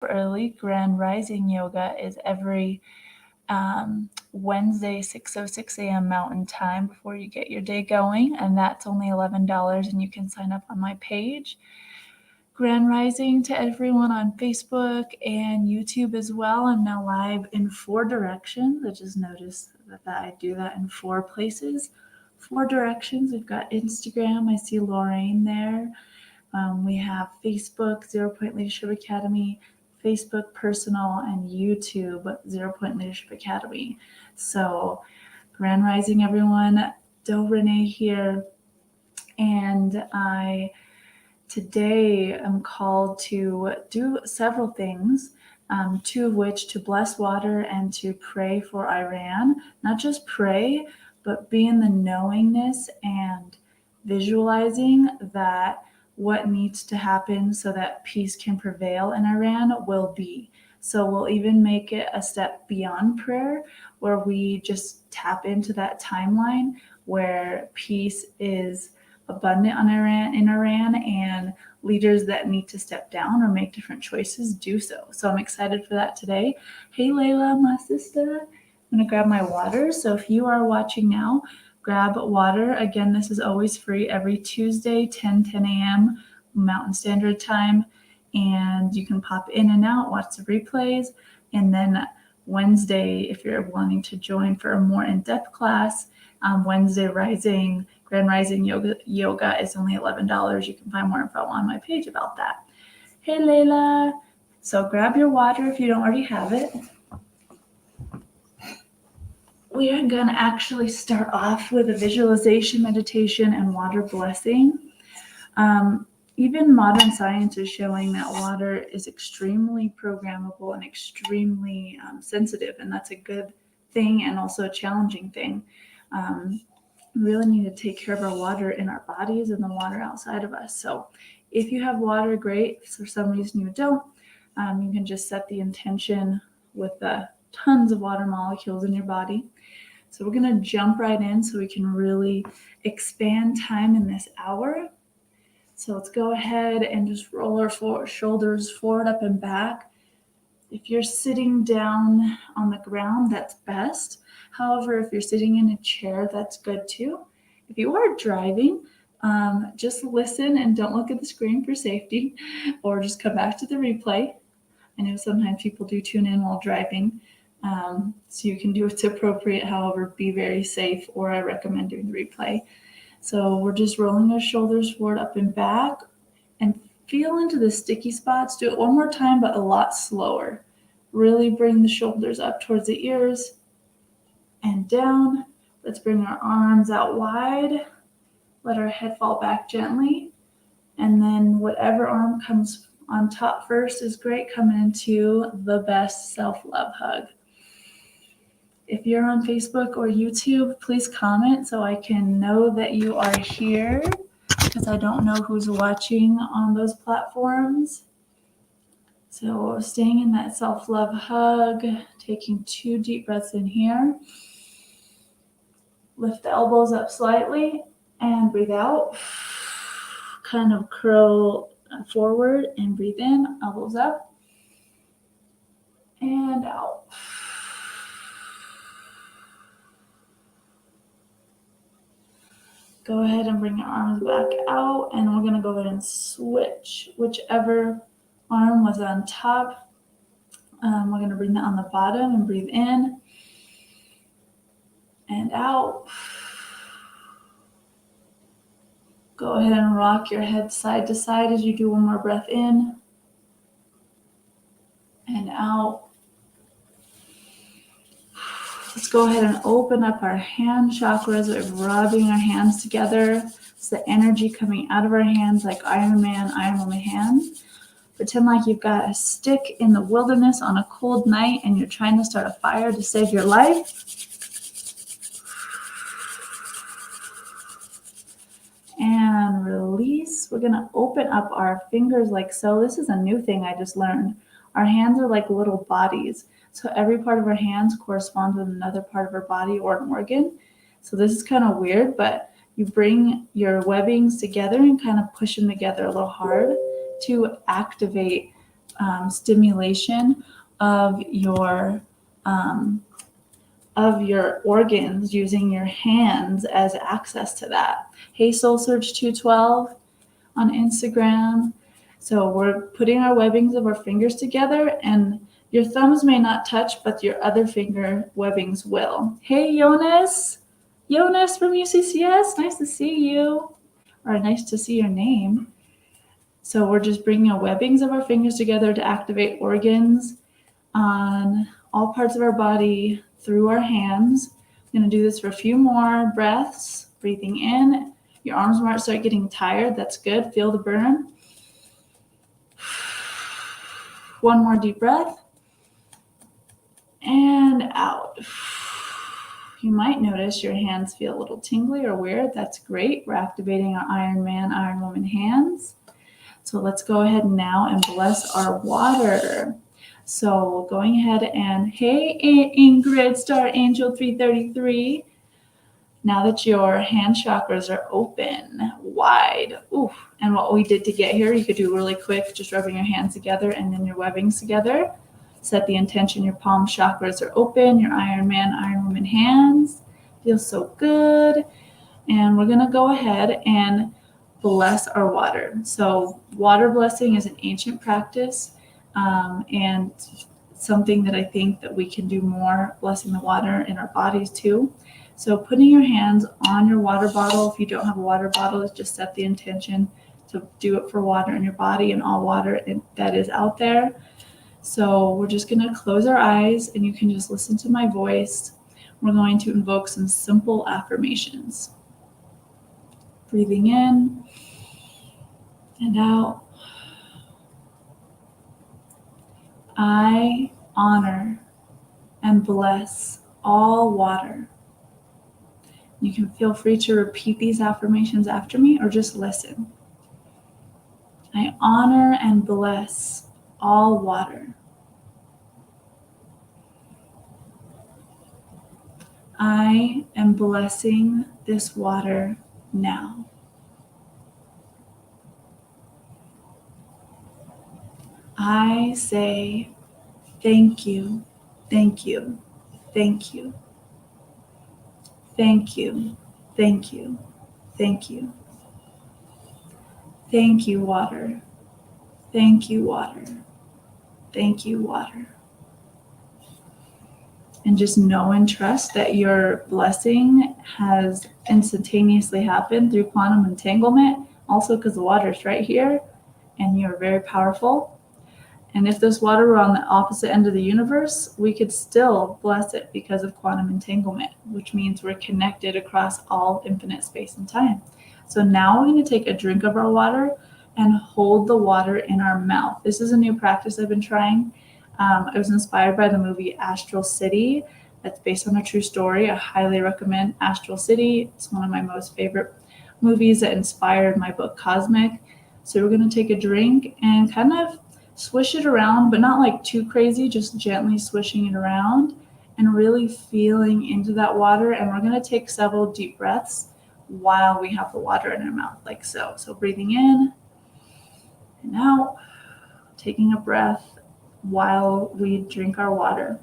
early. Grand Rising Yoga is every Wednesday, 6:06 a.m. Mountain Time before you get your day going, and that's only $11, and you can sign up on my page. Grand Rising to everyone on Facebook and YouTube as well. I'm now live in 4 directions. I just noticed that I do that in 4 places. 4 directions. We've got Instagram. I see Lorraine there. We have Facebook, 0 Point Leadership Academy, Facebook Personal, and YouTube, 0 Point Leadership Academy. So, Grand Rising, everyone. Do Renee here. And today I'm called to do several things, 2 of which to bless water and to pray for Iran. Not just pray, but be in the knowingness and visualizing that what needs to happen so that peace can prevail in Iran will be. So we'll even make it a step beyond prayer, where we just tap into that timeline where peace is abundant in Iran, and leaders that need to step down or make different choices do so. So I'm excited for that today. Hey Layla, my sister. I'm gonna grab my water. So if you are watching now, grab water. Again, this is always free every Tuesday, 10 a.m. Mountain Standard Time. And you can pop in and out, watch the replays. And then Wednesday, if you're wanting to join for a more in-depth class, Wednesday Grand Rising Yoga is only $11. You can find more info on my page about that. Hey Layla. So grab your water if you don't already have it. We are going to actually start off with a visualization, meditation, and water blessing. Even modern science is showing that water is extremely programmable and extremely sensitive, and that's a good thing and also a challenging thing. We really need to take care of our water in our bodies and the water outside of us. So if you have water, great. If for some reason you don't, you can just set the intention with the tons of water molecules in your body. So we're going to jump right in so we can really expand time in this hour. So let's go ahead and just roll our shoulders forward, up, and back. If you're sitting down on the ground, that's best. However, if you're sitting in a chair, that's good too. If you are driving, just listen and don't look at the screen for safety, or just come back to the replay. I know sometimes people do tune in while driving, so you can do what's appropriate. However, be very safe, or I recommend doing the replay. So we're just rolling our shoulders forward, up, and back, and feel into the sticky spots. Do it one more time, but a lot slower. Really bring the shoulders up towards the ears and down. Let's bring our arms out wide. Let our head fall back gently. And then whatever arm comes on top first is great. Coming into the best self-love hug. If you're on Facebook or YouTube, please comment so I can know that you are here, because I don't know who's watching on those platforms. So staying in that self-love hug, taking 2 deep breaths in here. Lift the elbows up slightly and breathe out. Kind of curl forward and breathe in, elbows up and out. Go ahead and bring your arms back out, and we're going to go ahead and switch. Whichever arm was on top, we're going to bring that on the bottom and breathe in and out. Go ahead and rock your head side to side as you do one more breath in and out. Let's go ahead and open up our hand chakras. We're rubbing our hands together. It's the energy coming out of our hands like Iron Man, Iron Woman hands. Pretend like you've got a stick in the wilderness on a cold night and you're trying to start a fire to save your life. And release. We're going to open up our fingers like so. This is a new thing I just learned. Our hands are like little bodies. So every part of our hands corresponds with another part of our body or an organ. So this is kind of weird, but you bring your webbings together and kind of push them together a little hard to activate stimulation of your organs using your hands as access to that. Hey, Soul Surge 212 on Instagram. So we're putting our webbings of our fingers together, and your thumbs may not touch, but your other finger webbings will. Hey, Jonas. Jonas from UCCS, nice to see you, or nice to see your name. So we're just bringing our webbings of our fingers together to activate organs on all parts of our body through our hands. I'm going to do this for a few more breaths. Breathing in. Your arms might start getting tired. That's good. Feel the burn. One more deep breath. And out. You might notice your hands feel a little tingly or weird. That's great. We're activating our Iron Man, Iron Woman hands. So let's go ahead now and bless our water. So going ahead and, hey, Ingrid, Star Angel 333. Now that your hand chakras are open, wide, ooh, and what we did to get here, you could do really quick, just rubbing your hands together and then your webbings together. Set the intention, your palm chakras are open, your Iron Man, Iron Woman hands. Feels so good. And we're gonna go ahead and bless our water. So water blessing is an ancient practice, and something that I think that we can do more, blessing the water in our bodies too. So putting your hands on your water bottle, if you don't have a water bottle, just set the intention to do it for water in your body and all water that is out there. So we're just gonna close our eyes and you can just listen to my voice. We're going to invoke some simple affirmations. Breathing in and out. I honor and bless all water. You can feel free to repeat these affirmations after me or just listen. I honor and bless all water. I am blessing this water now. I say thank you, thank you, thank you, thank you, thank you, thank you. Thank you, water. Thank you, water. Thank you, water. And just know and trust that your blessing has instantaneously happened through quantum entanglement, also because the water is right here and you're very powerful. And if this water were on the opposite end of the universe, we could still bless it because of quantum entanglement, which means we're connected across all infinite space and time. So now we're going to take a drink of our water and hold the water in our mouth. This is a new practice I've been trying. I was inspired by the movie Astral City. That's based on a true story. I highly recommend Astral City. It's one of my most favorite movies that inspired my book Cosmic. So we're going to take a drink and kind of swish it around, but not like too crazy, just gently swishing it around and really feeling into that water. And we're going to take several deep breaths while we have the water in our mouth, like so. So breathing in and out, taking a breath while we drink our water.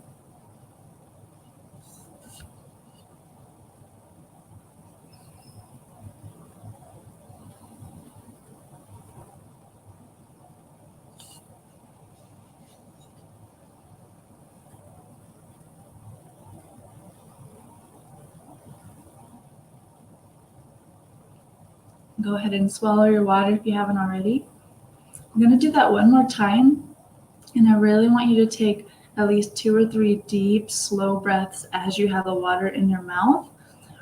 Go ahead and swallow your water if you haven't already. I'm going to do that one more time. And I really want you to take at least 2 or 3 deep, slow breaths as you have the water in your mouth.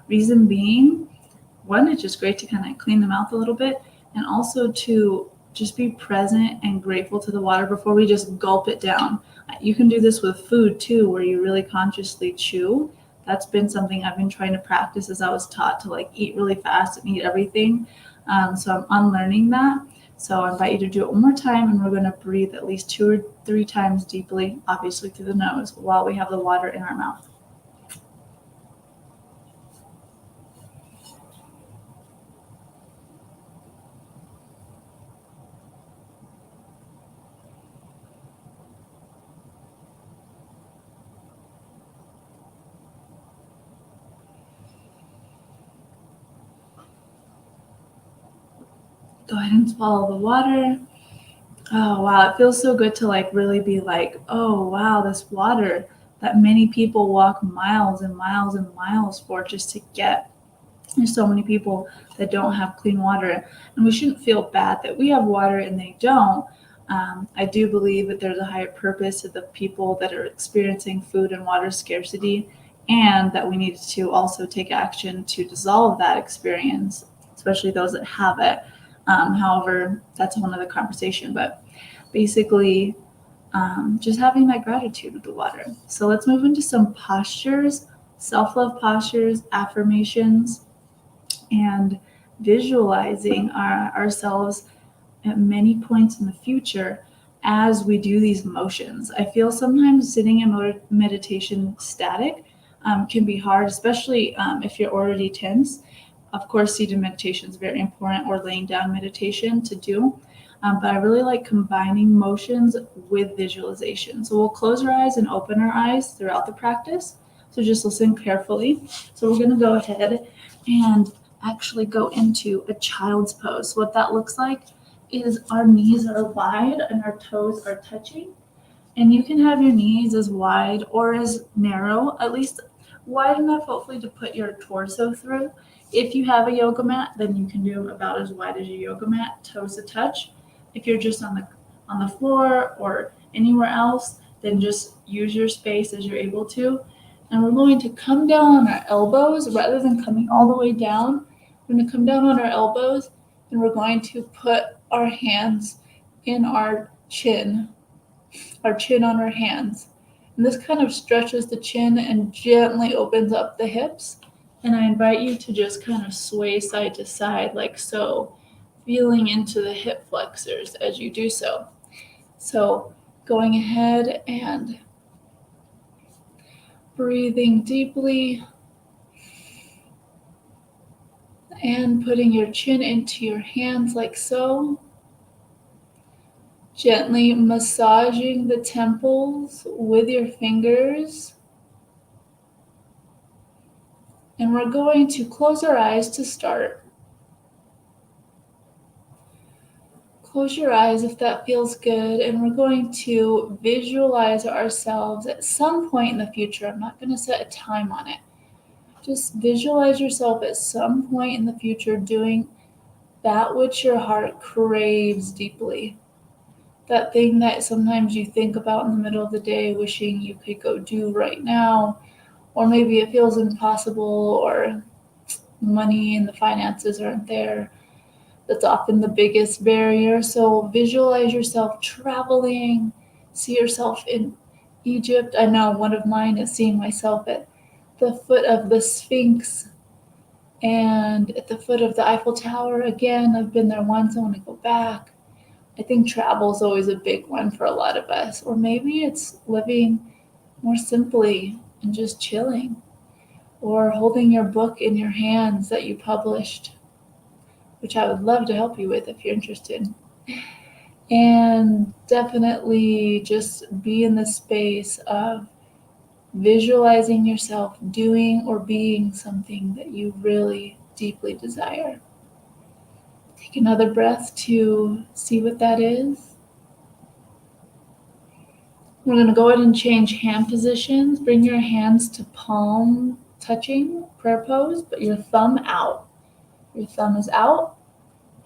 Reason being, one, it's just great to kind of clean the mouth a little bit, and also to just be present and grateful to the water before we just gulp it down. You can do this with food too, where you really consciously chew. That's been something I've been trying to practice as I was taught to like eat really fast and eat everything. So I'm unlearning that. So I invite you to do it one more time, and we're going to breathe at least 2 or 3 times deeply, obviously through the nose, while we have the water in our mouth. go ahead and swallow the water. Oh, wow. It feels so good to like really be like, oh, wow, this water that many people walk miles and miles and miles for just to get. There's so many people that don't have clean water, and we shouldn't feel bad that we have water and they don't. I do believe that there's a higher purpose to the people that are experiencing food and water scarcity, and that we need to also take action to dissolve that experience, especially those that have it. However, that's a whole other conversation, but basically, just having that gratitude with the water. So let's move into some postures, self love postures, affirmations, and visualizing ourselves at many points in the future as we do these motions. I feel sometimes sitting in meditation static can be hard, especially if you're already tense. Of course, seated meditation is very important, or laying down meditation to do. But I really like combining motions with visualization. So we'll close our eyes and open our eyes throughout the practice. So just listen carefully. So we're going to go ahead and actually go into a child's pose. So what that looks like is our knees are wide and our toes are touching. And you can have your knees as wide or as narrow, at least wide enough, hopefully, to put your torso through. If you have a yoga mat, then you can do about as wide as your yoga mat, toes to touch. If you're just on the floor or anywhere else, then just use your space as you're able to. And we're going to come down on our elbows rather than coming all the way down. We're going to come down on our elbows, and we're going to put our hands in our chin on our hands. And this kind of stretches the chin and gently opens up the hips. And I invite you to just kind of sway side to side like so, feeling into the hip flexors as you do so. So going ahead and breathing deeply and putting your chin into your hands like so. Gently massaging the temples with your fingers. And we're going to close our eyes to start. Close your eyes if that feels good. And we're going to visualize ourselves at some point in the future. I'm not going to set a time on it. Just visualize yourself at some point in the future doing that which your heart craves deeply. That thing that sometimes you think about in the middle of the day, wishing you could go do right now, or maybe it feels impossible, or money and the finances aren't there. That's often the biggest barrier. So visualize yourself traveling, see yourself in Egypt. I know one of mine is seeing myself at the foot of the Sphinx and at the foot of the Eiffel Tower. Again, I've been there once, I want to go back. I think travel is always a big one for a lot of us. Or maybe it's living more simply and just chilling, or holding your book in your hands that you published, which I would love to help you with if you're interested. And definitely just be in the space of visualizing yourself doing or being something that you really deeply desire. Take another breath to see what that is. We're going to go ahead and change hand positions. Bring your hands to palm touching, prayer pose, but your thumb out. Your thumb is out,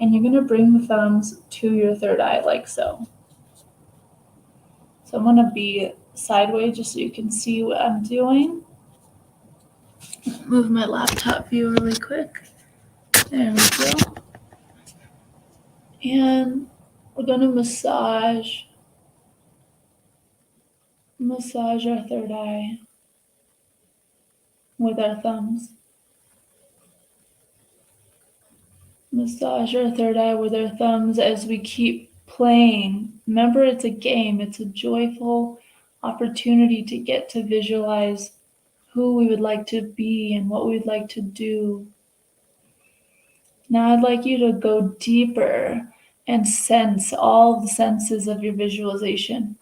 and you're going to bring the thumbs to your third eye like so. So I'm going to be sideways just so you can see what I'm doing. Move my laptop view really quick. There we go. And we're going to massage our third eye with our thumbs. Massage our third eye with our thumbs as we keep playing. Remember, it's a game. It's a joyful opportunity to get to visualize who we would like to be and what we'd like to do. Now I'd like you to go deeper and sense all the senses of your visualization.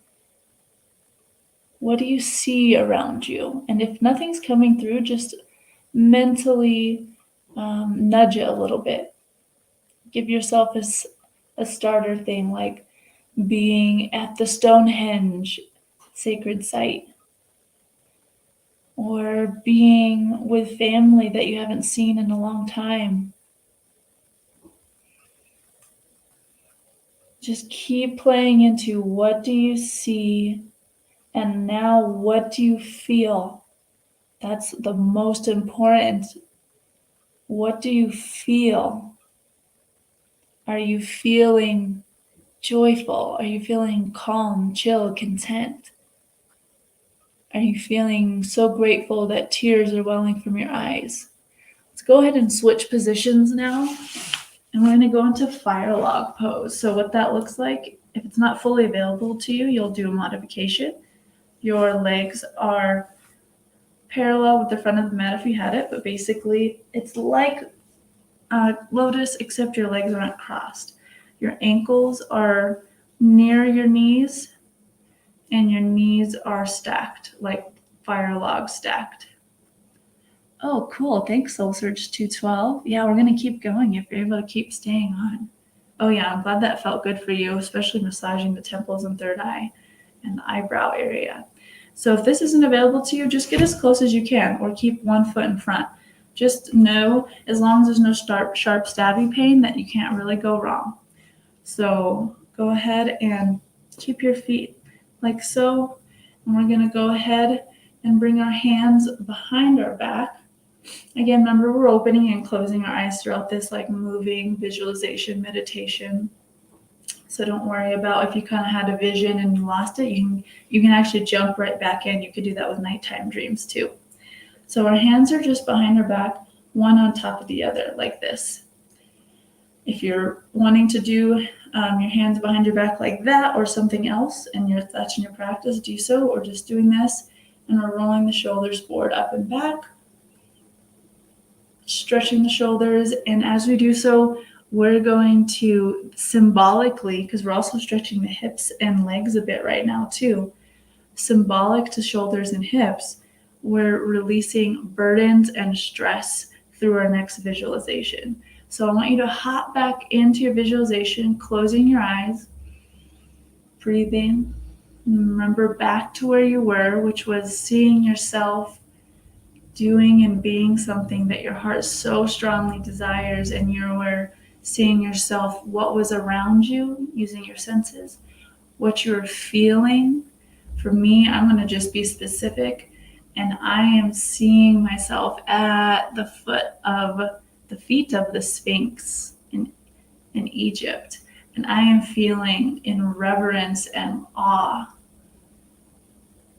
What do you see around you? And if nothing's coming through, just mentally nudge it a little bit. Give yourself a starter thing like being at the Stonehenge sacred site, or being with family that you haven't seen in a long time. Just keep playing into what do you see, and now what do you feel? That's the most important. What do you feel? Are you feeling joyful? Are you feeling calm, chill, content? Are you feeling so grateful that tears are welling from your eyes? Let's go ahead and switch positions now. And we're going to go into fire log pose. So what that looks like, if it's not fully available to you, you'll do a modification. Your legs are parallel with the front of the mat if you had it, but basically it's like lotus, except your legs aren't crossed. Your ankles are near your knees, and your knees are stacked, like fire log stacked. Oh, cool. Thanks, Soul Surge 212. Yeah, we're going to keep going if you're able to keep staying on. Oh, yeah, I'm glad that felt good for you, especially massaging the temples and third eye and the eyebrow area. So if this isn't available to you, just get as close as you can or keep one foot in front. Just know, as long as there's no sharp stabby pain, that you can't really go wrong. So go ahead and keep your feet like so. And we're going to go ahead and bring our hands behind our back. Again, remember, we're opening and closing our eyes throughout this like moving visualization meditation. So don't worry about if you kind of had a vision and you lost it. You can actually jump right back in. You could do that with nighttime dreams too. So our hands are just behind our back, one on top of the other, like this. If you're wanting to do your hands behind your back like that or something else, and that's in your practice, do so, or just doing this. And we're rolling the shoulders forward, up and back, stretching the shoulders. And as we do so, we're going to symbolically, because we're also stretching the hips and legs a bit right now too, symbolic to shoulders and hips, we're releasing burdens and stress through our next visualization. So I want you to hop back into your visualization, closing your eyes, breathing. Remember back to where you were, which was seeing yourself doing and being something that your heart so strongly desires, and you were seeing yourself, what was around you, using your senses, what you were feeling. For me, I'm going to just be specific, and I am seeing myself at the feet of the Sphinx in Egypt, and I am feeling in reverence and awe.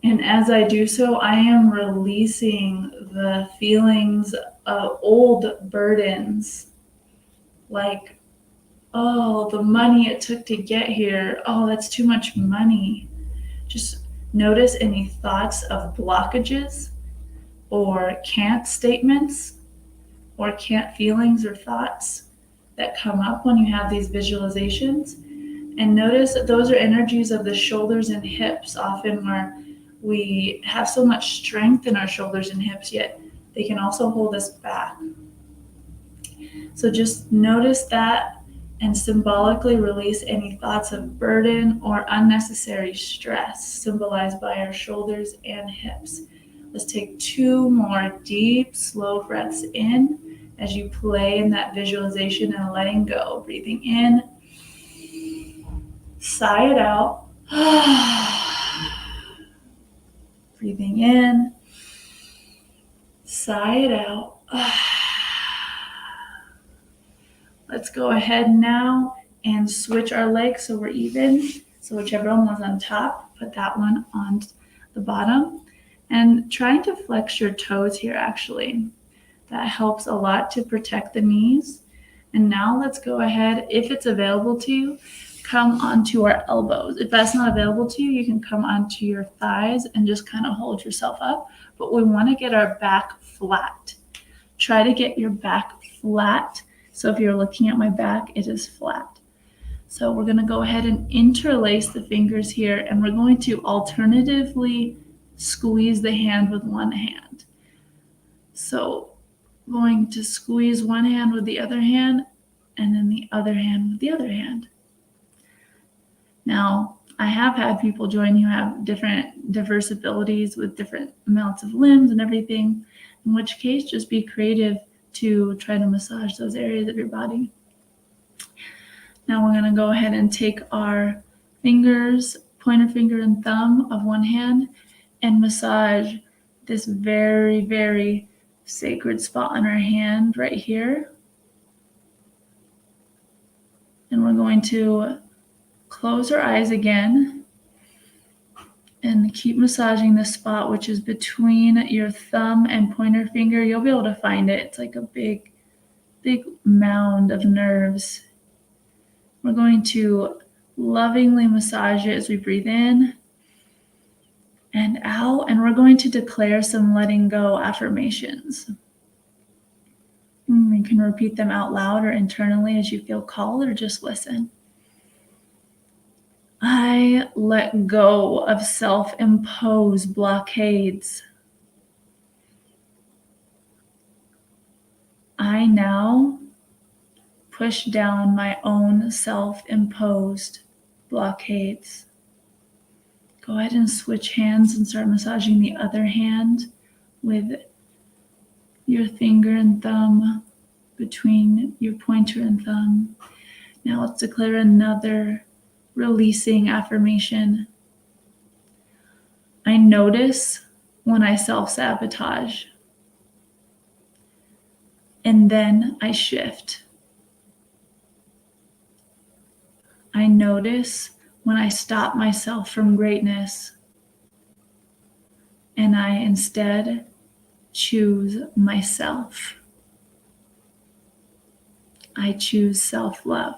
And as I do so, I am releasing the feelings of old burdens, like, oh, the money it took to get here. Oh, that's too much money. Just notice any thoughts of blockages or can't statements or can't feelings or thoughts that come up when you have these visualizations. And notice that those are energies of the shoulders and hips, often where we have so much strength in our shoulders and hips, yet they can also hold us back. So just notice that and symbolically release any thoughts of burden or unnecessary stress, symbolized by our shoulders and hips. Let's take 2 more deep, slow breaths in as you play in that visualization and letting go. Breathing in, sigh it out. Breathing in, sigh it out. Let's go ahead now and switch our legs so we're even. So whichever one was on top, put that one on the bottom. And trying to flex your toes here, actually. That helps a lot to protect the knees. And now let's go ahead, if it's available to you, come onto our elbows. If that's not available to you, you can come onto your thighs and just kind of hold yourself up. But we want to get our back flat. Try to get your back flat. So if you're looking at my back, it is flat. So we're going to go ahead and interlace the fingers here, and we're going to alternatively squeeze the hand with one hand. So going to squeeze one hand with the other hand, and then the other hand with the other hand. Now, I have had people join who have diverse abilities with different amounts of limbs and everything, in which case just be creative to try to massage those areas of your body. Now we're going to go ahead and take our fingers, pointer finger and thumb of one hand, and massage this very, very sacred spot on our hand right here. And we're going to close our eyes again and keep massaging this spot, which is between your thumb and pointer finger. You'll be able to find it. It's like a big, big mound of nerves. We're going to lovingly massage it as we breathe in and out, and we're going to declare some letting go affirmations. You can repeat them out loud or internally as you feel called, or just listen. I let go of self-imposed blockades. I now push down my own self-imposed blockades. Go ahead and switch hands and start massaging the other hand with your finger and thumb between your pointer and thumb. Now let's declare another releasing affirmation. I notice when I self-sabotage, and then I shift. I notice when I stop myself from greatness, and I instead choose myself. I choose self-love.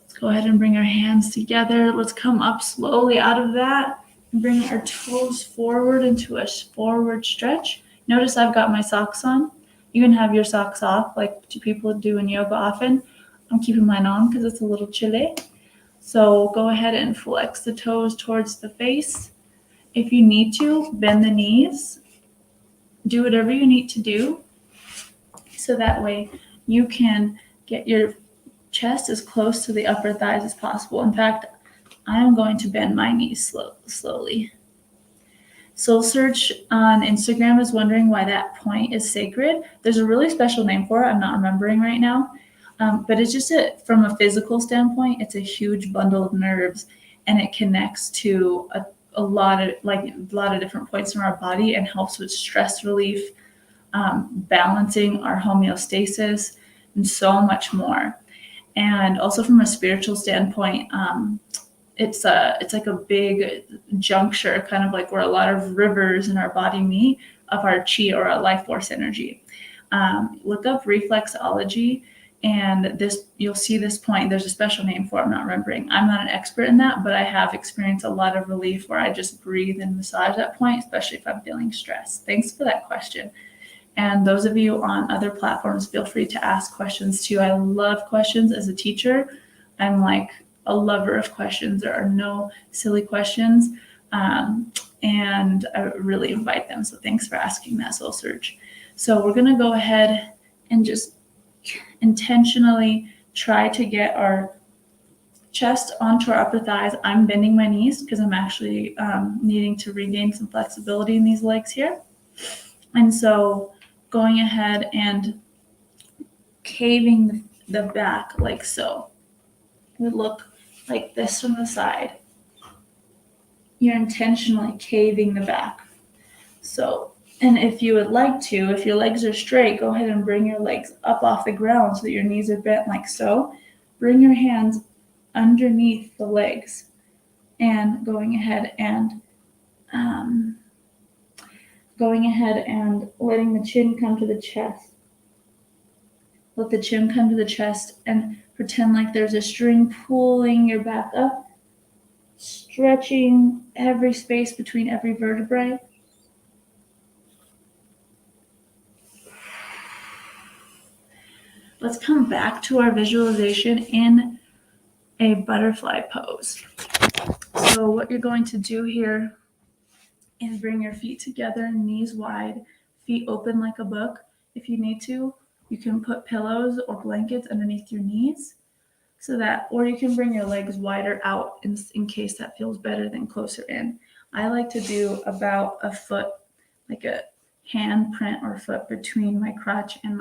Let's go ahead and bring our hands together. Let's come up slowly out of that and bring our toes forward into a forward stretch. Notice I've got my socks on. You can have your socks off like people do in yoga often. I'm keeping mine on because it's a little chilly. So go ahead and flex the toes towards the face. If you need to, bend the knees. Do whatever you need to do so that way you can get your chest as close to the upper thighs as possible. In fact, I am going to bend my knees slowly. Soul Search on Instagram is wondering why that point is sacred. There's a really special name for it. I'm not remembering right now. But it's just from a physical standpoint, it's a huge bundle of nerves, and it connects to a lot of different points in our body and helps with stress relief, balancing our homeostasis, and so much more. And also from a spiritual standpoint, it's like a big juncture, kind of like where a lot of rivers in our body meet of our chi or our life force energy. Look up reflexology, and you'll see this point. There's a special name for it, I'm not remembering. I'm not an expert in that, but I have experienced a lot of relief where I just breathe and massage that point, especially if I'm feeling stressed. Thanks for that question. And those of you on other platforms, feel free to ask questions too. I love questions as a teacher. I'm like a lover of questions. There are no silly questions. And I really invite them. So thanks for asking that, Soul Search. So we're going to go ahead and just intentionally try to get our chest onto our upper thighs. I'm bending my knees because I'm actually needing to regain some flexibility in these legs here. And so going ahead and caving the back like so. It would look like this from the side. You're intentionally caving the back. So, and if you would like to, if your legs are straight, go ahead and bring your legs up off the ground so that your knees are bent like so. Bring your hands underneath the legs and going ahead and letting the chin come to the chest. Let the chin come to the chest and pretend like there's a string pulling your back up, stretching every space between every vertebrae. Let's come back to our visualization in a butterfly pose. So what you're going to do here is bring your feet together, knees wide, feet open like a book. If you need to, you can put pillows or blankets underneath your knees. so that, or you can bring your legs wider out in case that feels better than closer in. I like to do about a foot, like a hand print or foot between my crotch and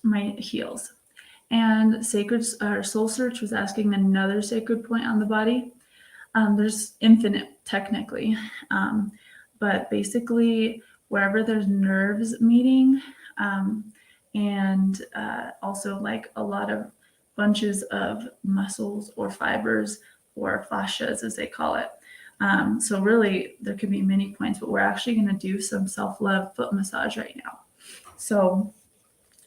my heels. And Sacred or Soul Search was asking another sacred point on the body. There's infinite technically, but basically wherever there's nerves meeting, and also like a lot of bunches of muscles or fibers or fascias as they call it. So really there could be many points, but we're actually going to do some self-love foot massage right now. So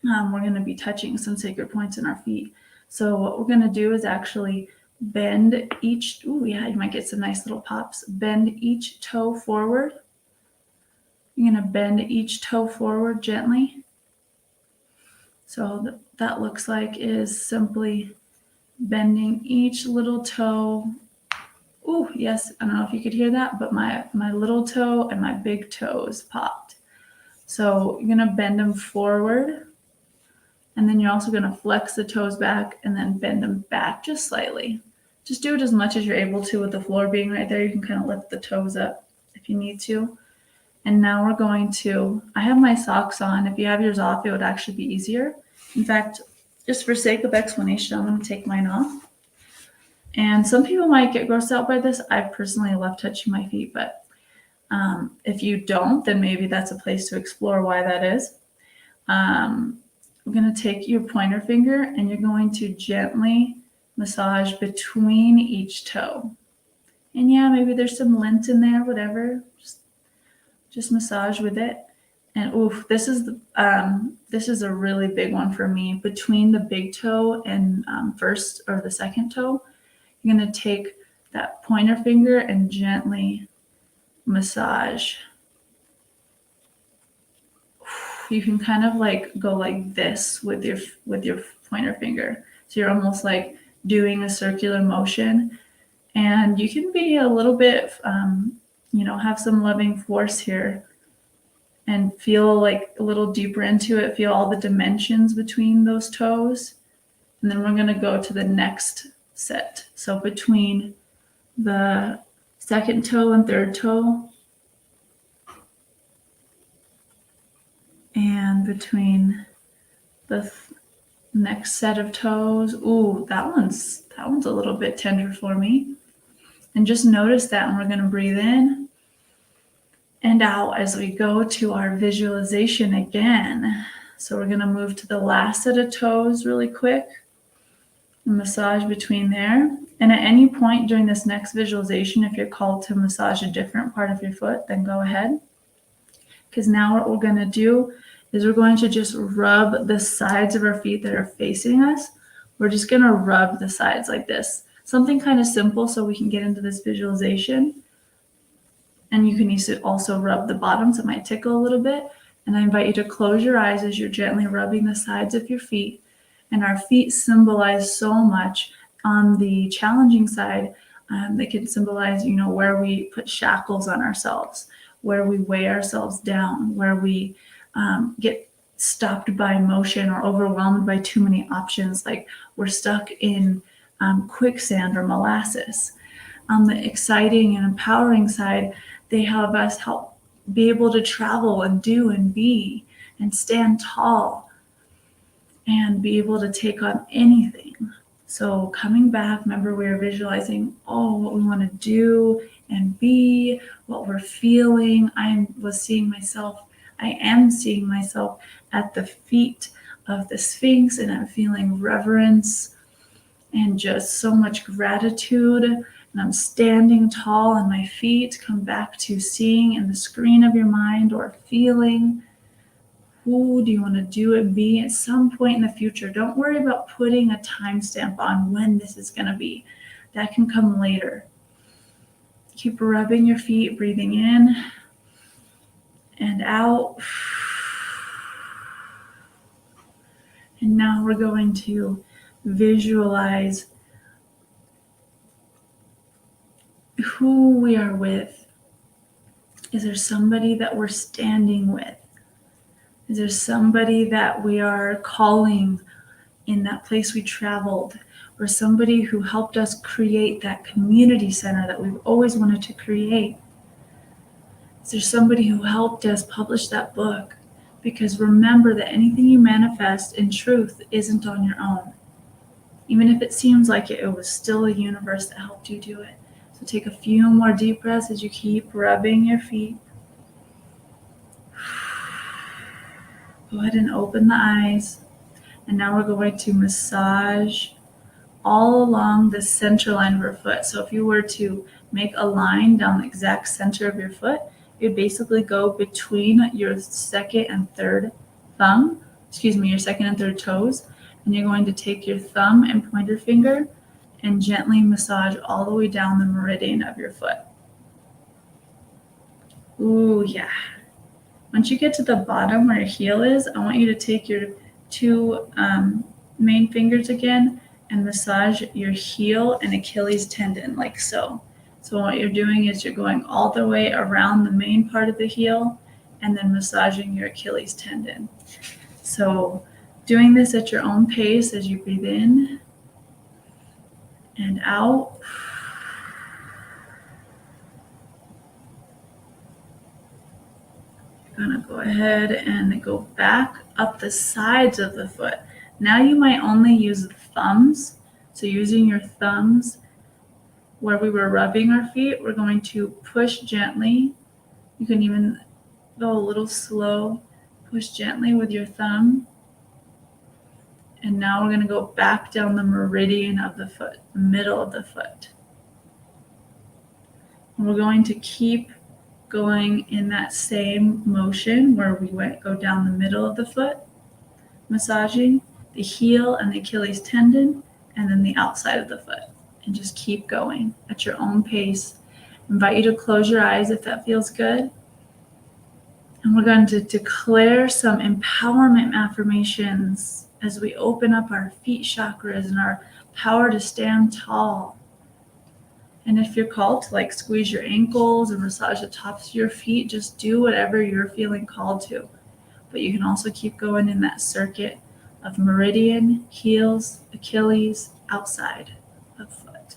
we're going to be touching some sacred points in our feet. So what we're going to do is actually bend each, yeah, you might get some nice little pops. Bend each toe forward. You're going to bend each toe forward gently. So that looks like is simply bending each little toe. Oh, yes, I don't know if you could hear that, but my little toe and my big toes popped. So you're going to bend them forward. And then you're also going to flex the toes back and then bend them back just slightly. Just do it as much as you're able to with the floor being right there. You can kind of lift the toes up if you need to. And now we're going to, I have my socks on. If you have yours off, it would actually be easier. In fact, just for sake of explanation, I'm going to take mine off. And some people might get grossed out by this. I personally love touching my feet, but if you don't, then maybe that's a place to explore why that is. We're going to take your pointer finger and you're going to gently massage between each toe. And yeah, maybe there's some lint in there, whatever. Just massage with it. And oof, this is a really big one for me. Between the big toe and first or the second toe, you're going to take that pointer finger and gently massage. You can kind of like go like this with your pointer finger. So you're almost like doing a circular motion, and you can be a little bit, have some loving force here and feel like a little deeper into it. Feel all the dimensions between those toes. And then we're going to go to the next set. So between the second toe and third toe, and between the next set of toes. Ooh, that one's a little bit tender for me. And just notice that, and we're going to breathe in and out as we go to our visualization again. So we're going to move to the last set of toes really quick and massage between there. And at any point during this next visualization, if you're called to massage a different part of your foot, then go ahead. Because now what we're going to do is we're going to just rub the sides of our feet that are facing us. We're just going to rub the sides like this. Something kind of simple so we can get into this visualization. And you can also rub the bottoms. It might tickle a little bit. And I invite you to close your eyes as you're gently rubbing the sides of your feet. And our feet symbolize so much. On the challenging side, they can symbolize, where we put shackles on ourselves, where we weigh ourselves down, where we get stopped by emotion or overwhelmed by too many options, like we're stuck in quicksand or molasses. On the exciting and empowering side, they have us help be able to travel and do and be and stand tall and be able to take on anything. So coming back, remember we were visualizing what we want to do and be, what we're feeling. I am seeing myself at the feet of the Sphinx, and I'm feeling reverence and just so much gratitude. And I'm standing tall on my feet. Come back to seeing in the screen of your mind or feeling. Who do you want to do and be at some point in the future? Don't worry about putting a timestamp on when this is going to be. That can come later. Keep rubbing your feet, breathing in and out. And now we're going to visualize who we are with. Is there somebody that we're standing with? Is there somebody that we are calling in that place we traveled, or somebody who helped us create that community center that we've always wanted to create? Is there somebody who helped us publish that book? Because remember that anything you manifest in truth isn't on your own. Even if it seems like it was still the universe that helped you do it. So take a few more deep breaths as you keep rubbing your feet. Go ahead and open the eyes. And now we're going to massage all along the center line of your foot. So if you were to make a line down the exact center of your foot, you'd basically go between your second and third toes. And you're going to take your thumb and pointer finger and gently massage all the way down the meridian of your foot. Ooh, yeah. Once you get to the bottom where your heel is, I want you to take your two main fingers again and massage your heel and Achilles tendon like so. So what you're doing is you're going all the way around the main part of the heel and then massaging your Achilles tendon. So doing this at your own pace as you breathe in and out. You're going to go ahead and go back up the sides of the foot. Now you might only use the thumbs. So using your thumbs where we were rubbing our feet, we're going to push gently. You can even go a little slow. Push gently with your thumb. And now we're going to go back down the meridian of the foot, the middle of the foot. And we're going to keep going in that same motion where we go down the middle of the foot, massaging the heel and the Achilles tendon, and then the outside of the foot. And just keep going at your own pace. I invite you to close your eyes if that feels good. And we're going to declare some empowerment affirmations as we open up our feet chakras and our power to stand tall. And if you're called to squeeze your ankles and massage the tops of your feet, just do whatever you're feeling called to. But you can also keep going in that circuit of meridian, heels, Achilles, outside of foot.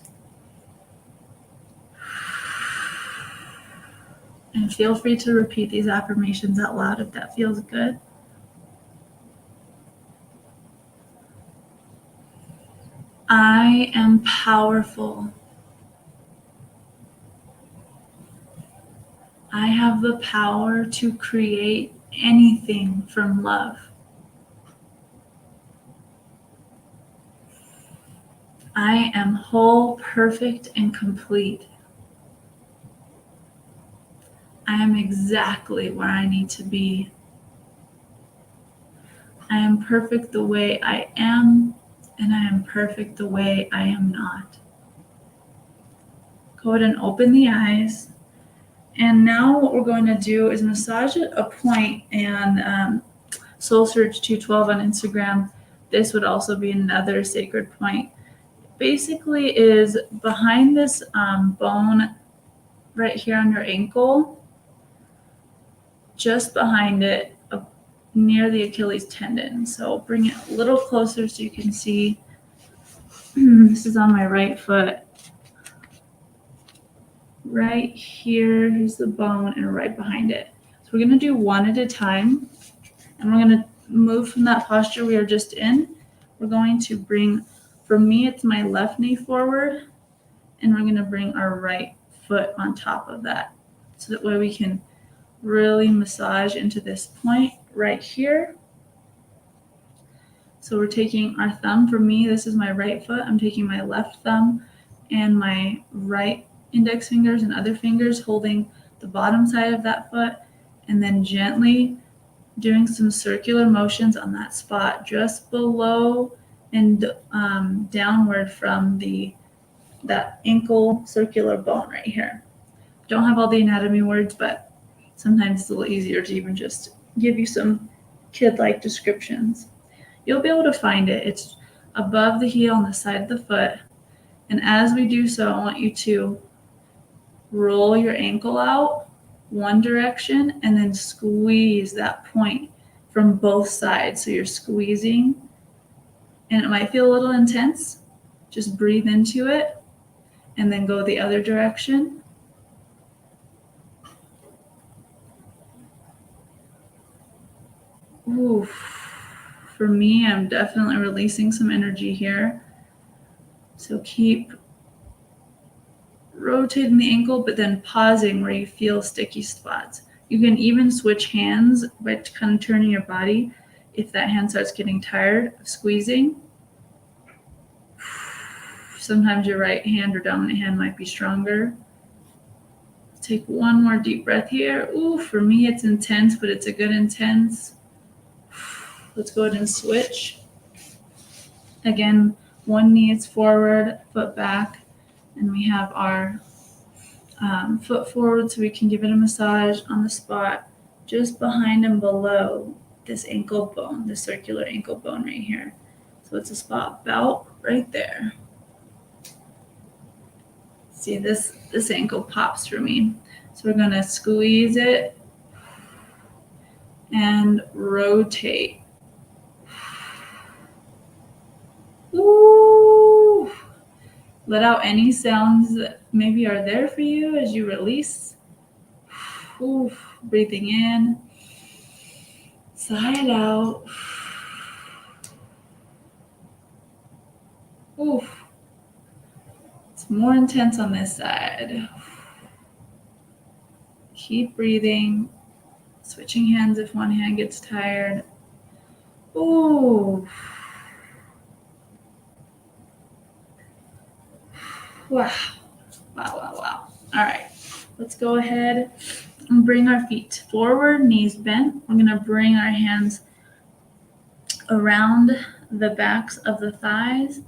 And feel free to repeat these affirmations out loud if that feels good. I am powerful. I have the power to create anything from love. I am whole, perfect, and complete. I am exactly where I need to be. I am perfect the way I am, and I am perfect the way I am not. Go ahead and open the eyes. And now what we're going to do is massage a point, and Soul Search 212 on Instagram. This would also be another sacred point. Basically is behind this bone right here on your ankle, just behind it, near the Achilles tendon. So bring it a little closer so you can see. This is on my right foot. Right here, here's the bone, and right behind it. So we're going to do one at a time, and we're going to move from that posture we are just in. We're going to bring, for me, it's my left knee forward, and we're going to bring our right foot on top of that. So that way we can really massage into this point right here. So we're taking our thumb. For me, this is my right foot. I'm taking my left thumb and my right index fingers and other fingers holding the bottom side of that foot, and then gently doing some circular motions on that spot just below and downward from that ankle circular bone right here. Don't have all the anatomy words, but sometimes it's a little easier to even just give you some kid-like descriptions. You'll be able to find it. It's above the heel on the side of the foot. And as we do so, I want you to roll your ankle out one direction and then squeeze that point from both sides. So you're squeezing and it might feel a little intense. Just breathe into it and then go the other direction. Ooh, for me, I'm definitely releasing some energy here. So keep rotating the ankle, but then pausing where you feel sticky spots. You can even switch hands by kind of turning your body if that hand starts getting tired of squeezing. Sometimes your right hand or dominant hand might be stronger. Take one more deep breath here. Ooh, for me it's intense, but it's a good intense. Let's go ahead and switch. Again, one knee is forward, foot back, and we have our foot forward so we can give it a massage on the spot just behind and below this ankle bone, the circular ankle bone right here. So it's a spot about right there. See, this ankle pops for me. So we're gonna squeeze it and rotate. Ooh. Let out any sounds that maybe are there for you as you release. Ooh. Breathing in, sigh it out. Ooh. It's more intense on this side. Keep breathing. Switching hands if one hand gets tired. Ooh. Wow. Wow. All right. Let's go ahead and bring our feet forward, knees bent. We're going to bring our hands around the backs of the thighs.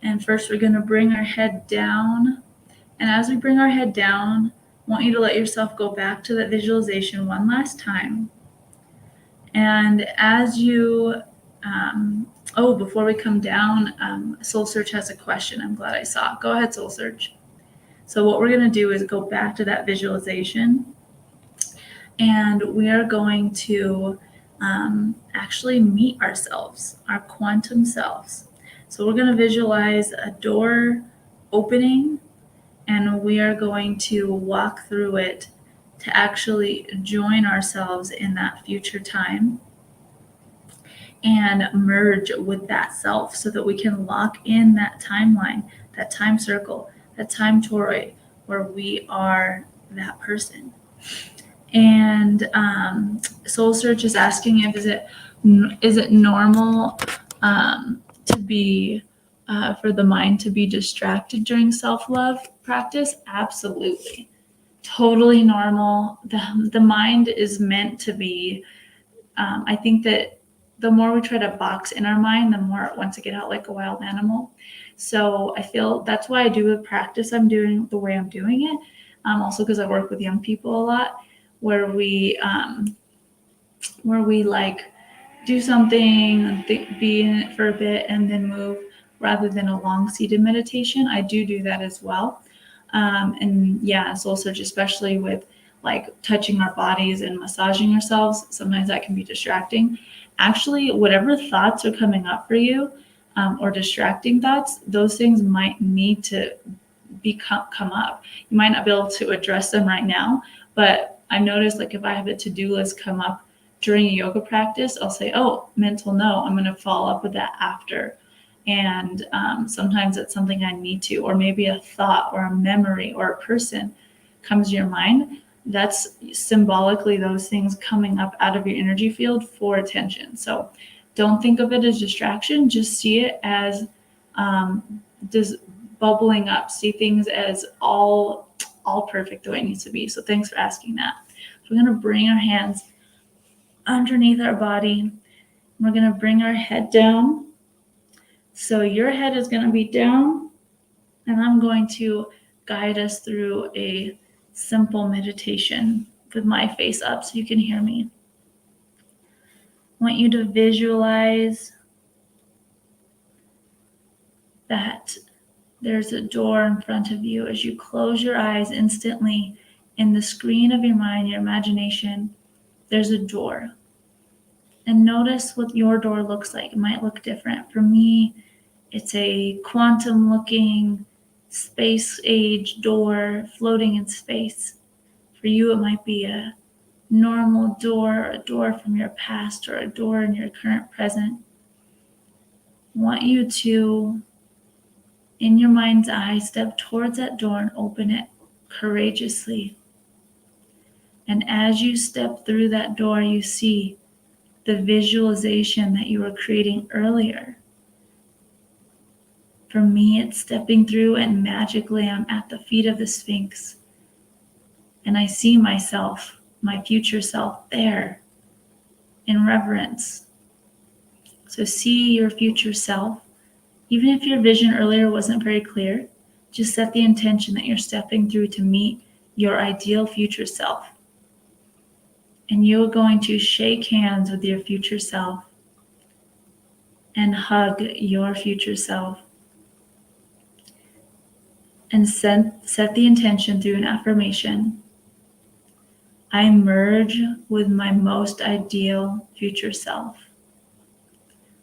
And first we're going to bring our head down. And as we bring our head down, I want you to let yourself go back to that visualization one last time. And as you, before we come down, Soul Search has a question. I'm glad I saw it. Go ahead, Soul Search. So what we're going to do is go back to that visualization. And we are going to actually meet ourselves, our quantum selves. So we're going to visualize a door opening, and we are going to walk through it to actually join ourselves in that future time and merge with that self so that we can lock in that timeline, that time circle, that time toroid where we are that person. And Soul Search is asking if is it normal to be for the mind to be distracted during self-love practice? Absolutely, totally normal. The mind is meant to be. I think that the more we try to box in our mind, the more it wants to get out like a wild animal. So I feel that's why I do the practice I'm doing the way I'm doing it. Also because I work with young people a lot, where we like do something, be in it for a bit, and then move, rather than a long seated meditation. I do that as well. And yeah, Soul Search, especially with like touching our bodies and massaging ourselves, sometimes that can be distracting. Actually, whatever thoughts are coming up for you, or distracting thoughts, those things might need to come up. You might not be able to address them right now, but I noticed, like, if I have a to-do list come up during a yoga practice, I'll say, oh, mental no, I'm going to follow up with that after. And sometimes it's something I need to, or maybe a thought or a memory or a person comes to your mind. That's symbolically those things coming up out of your energy field for attention. So don't think of it as distraction. Just see it as just bubbling up. See things as all perfect the way it needs to be. So thanks for asking that. So we're going to bring our hands underneath our body. We're going to bring our head down. So your head is going to be down, and I'm going to guide us through a simple meditation with my face up so you can hear me. I want you to visualize that there's a door in front of you. As you close your eyes, instantly in the screen of your mind, your imagination, there's a door. And notice what your door looks like. It might look different. For me, it's a quantum looking space age door floating in space. For you, it might be a normal door, a door from your past, or a door in your current present. I want you to, in your mind's eye, step towards that door and open it courageously. And as you step through that door, you see the visualization that you were creating earlier. For me, it's stepping through and magically I'm at the feet of the Sphinx. And I see myself, my future self, there in reverence. So see your future self. Even if your vision earlier wasn't very clear, just set the intention that you're stepping through to meet your ideal future self. And you're going to shake hands with your future self and hug your future self. And set the intention through an affirmation. I merge with my most ideal future self.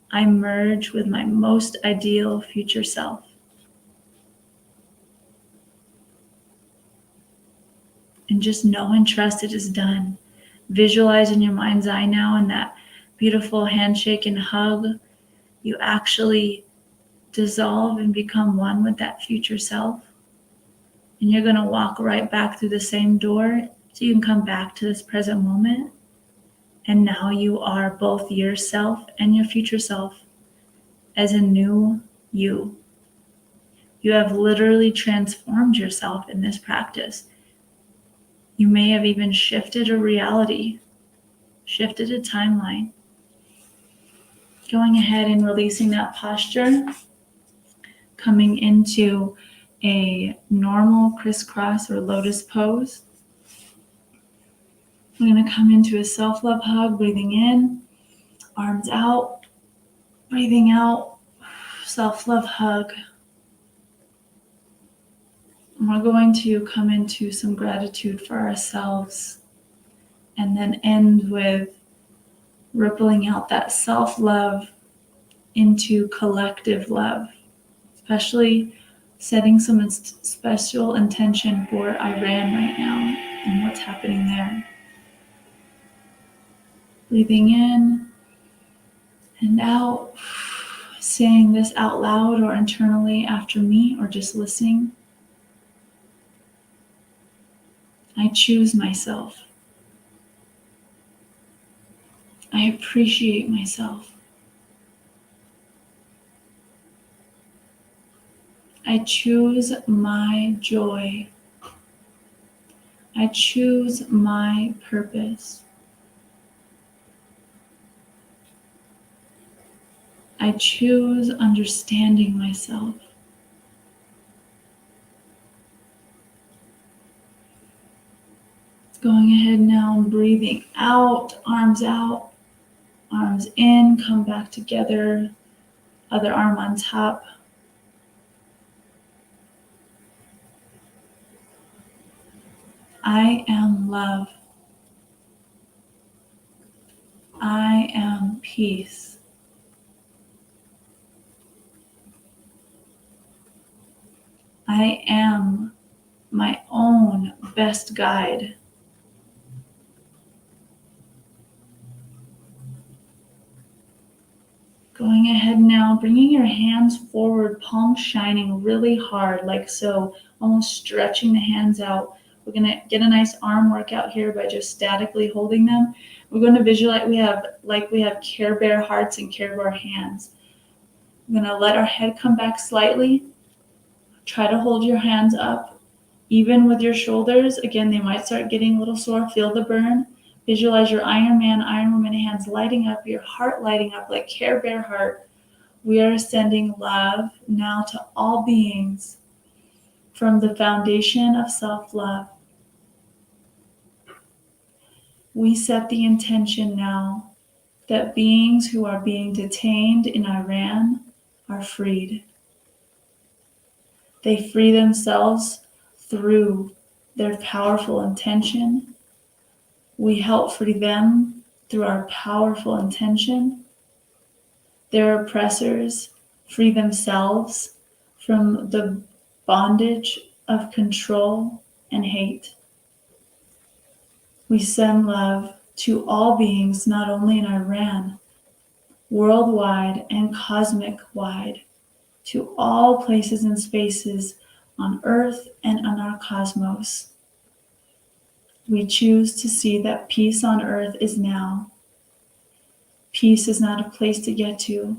I merge with my most ideal future self. And just know and trust it is done. Visualize in your mind's eye now in that beautiful handshake and hug. You actually dissolve and become one with that future self. And you're going to walk right back through the same door so you can come back to this present moment. And now you are both yourself and your future self as a new you. You have literally transformed yourself in this practice. You may have even shifted a reality, shifted a timeline. Going ahead and releasing that posture, coming into a normal crisscross or lotus pose. We're going to come into a self-love hug, breathing in, arms out, breathing out, self-love hug. And we're going to come into some gratitude for ourselves and then end with rippling out that self-love into collective love, especially setting some special intention for Iran right now and what's happening there. Breathing in and out, saying this out loud or internally after me, or just listening. I choose myself. I appreciate myself. I choose my joy. I choose my purpose. I choose understanding myself. Going ahead now and breathing out, arms in, come back together, other arm on top. I am love. I am peace. I am my own best guide. Going ahead now, bringing your hands forward, palms shining really hard, like so, almost stretching the hands out. We're going to get a nice arm workout here by just statically holding them. We're going to visualize we have Care Bear hearts and Care Bear hands. I'm going to let our head come back slightly. Try to hold your hands up, even with your shoulders. Again, they might start getting a little sore. Feel the burn. Visualize your Iron Man, Iron Woman hands lighting up, your heart lighting up like Care Bear heart. We are sending love now to all beings from the foundation of self-love. We set the intention now that beings who are being detained in Iran are freed. They free themselves through their powerful intention. We help free them through our powerful intention, their oppressors free themselves from the bondage of control and hate. We send love to all beings, not only in Iran, worldwide and cosmic-wide, to all places and spaces on Earth and on our cosmos. We choose to see that peace on Earth is now. Peace is not a place to get to.